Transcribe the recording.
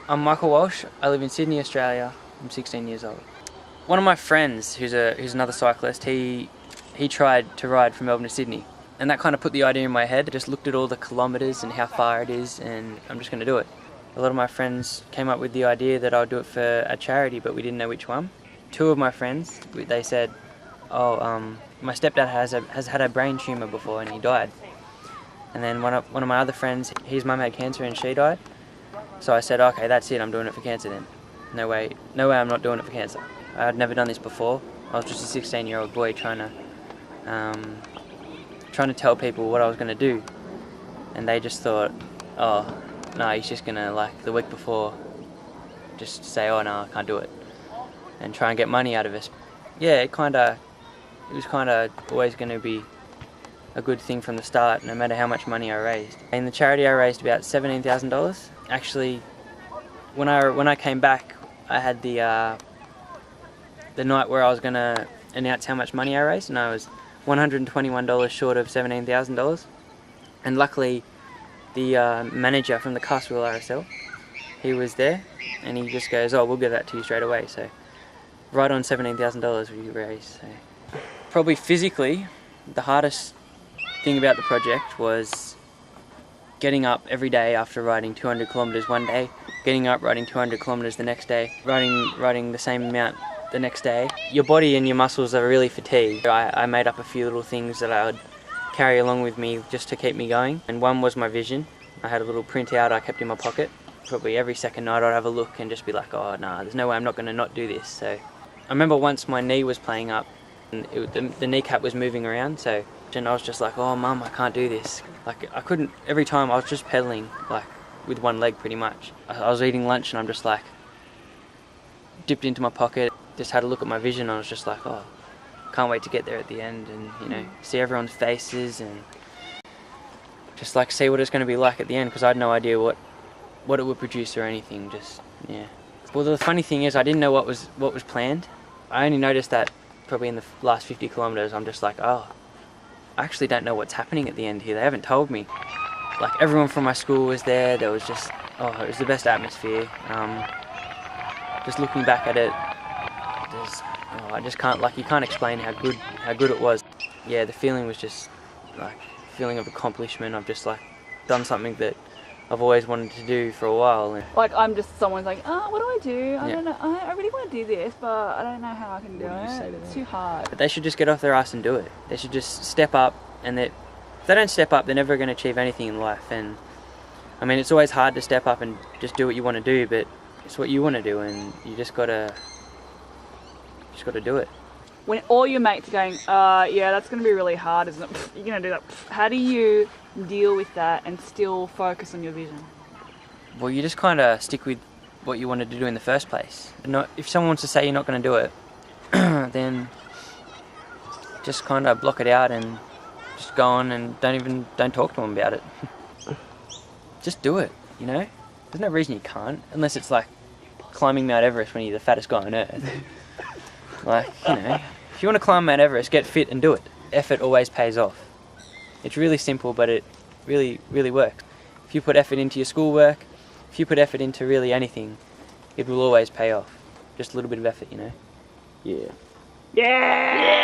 I'm Michael Walsh. I live in Sydney, Australia. I'm 16 years old. One of my friends, who's another cyclist, he tried to ride from Melbourne to Sydney, and that kind of put the idea in my head. I just looked at all the kilometres and how far it is, and I'm just going to do it. A lot of my friends came up with the idea that I'll do it for a charity, but we didn't know which one. Two of my friends, they said, my stepdad has had a brain tumour before and he died. And then one of my other friends, his mum had cancer and she died. So I said, okay, that's it, I'm doing it for cancer then. No way I'm not doing it for cancer. I had never done this before. I was just a 16-year-old boy trying to tell people what I was going to do. And they just thought, oh, no, he's just going to, like, the week before, just say, oh, no, I can't do it. And try and get money out of us. Yeah, it was kind of always going to be a good thing from the start, no matter how much money I raised. In the charity I raised about $17,000. Actually, when I came back, I had the night where I was going to announce how much money I raised, and I was $121 short of $17,000. And luckily, the manager from the Castle RSL, he was there, and he just goes, oh, we'll give that to you straight away. So right on $17,000 we raised. So. Probably physically, the hardest thing about the project was getting up every day after riding 200 kilometres one day, getting up, riding 200 kilometres the next day, riding the same amount the next day. Your body and your muscles are really fatigued. I made up a few little things that I would carry along with me just to keep me going, and one was my vision. I had a little printout I kept in my pocket. Probably every second night I'd have a look and just be like, oh no, there's no way I'm not going to not do this. So I remember once my knee was playing up and the kneecap was moving around, so and I was just like, oh mum, I can't do this. Like I couldn't, every time I was just pedaling like with one leg pretty much. I was eating lunch and I'm just like, dipped into my pocket, just had a look at my vision and I was just like, oh, can't wait to get there at the end and, you know, see everyone's faces and just like see what it's going to be like at the end, because I had no idea what it would produce or anything. Just, yeah. Well, the funny thing is I didn't know what was planned. I only noticed that probably in the last 50 kilometres. I'm just like, oh, I actually don't know what's happening at the end here. They haven't told me. Like everyone from my school was there. There was just, oh, it was the best atmosphere. Just looking back at it, I just can't, like, you can't explain how good it was. Yeah, the feeling was just like a feeling of accomplishment. I've just like done something that I've always wanted to do for a while. Like I'm just someone's like, oh, what do I do? I don't know. I really want to do this, but I don't know how I can do it. It's too hard. But they should just get off their ass and do it. They should just step up, and if they don't step up, they're never going to achieve anything in life. And I mean, it's always hard to step up and just do what you want to do, but it's what you want to do, and you just gotta do it. When all your mates are going, yeah, that's going to be really hard, isn't it? You're going to do that. How do you deal with that and still focus on your vision? Well, you just kind of stick with what you wanted to do in the first place. If someone wants to say you're not going to do it, then just kind of block it out and just go on and don't talk to them about it. Just do it, you know? There's no reason you can't, unless it's like climbing Mount Everest when you're the fattest guy on earth. Like, you know, if you want to climb Mount Everest, get fit and do it. Effort always pays off. It's really simple, but it really, really works. If you put effort into your schoolwork, if you put effort into really anything, it will always pay off. Just a little bit of effort, you know? Yeah. Yeah!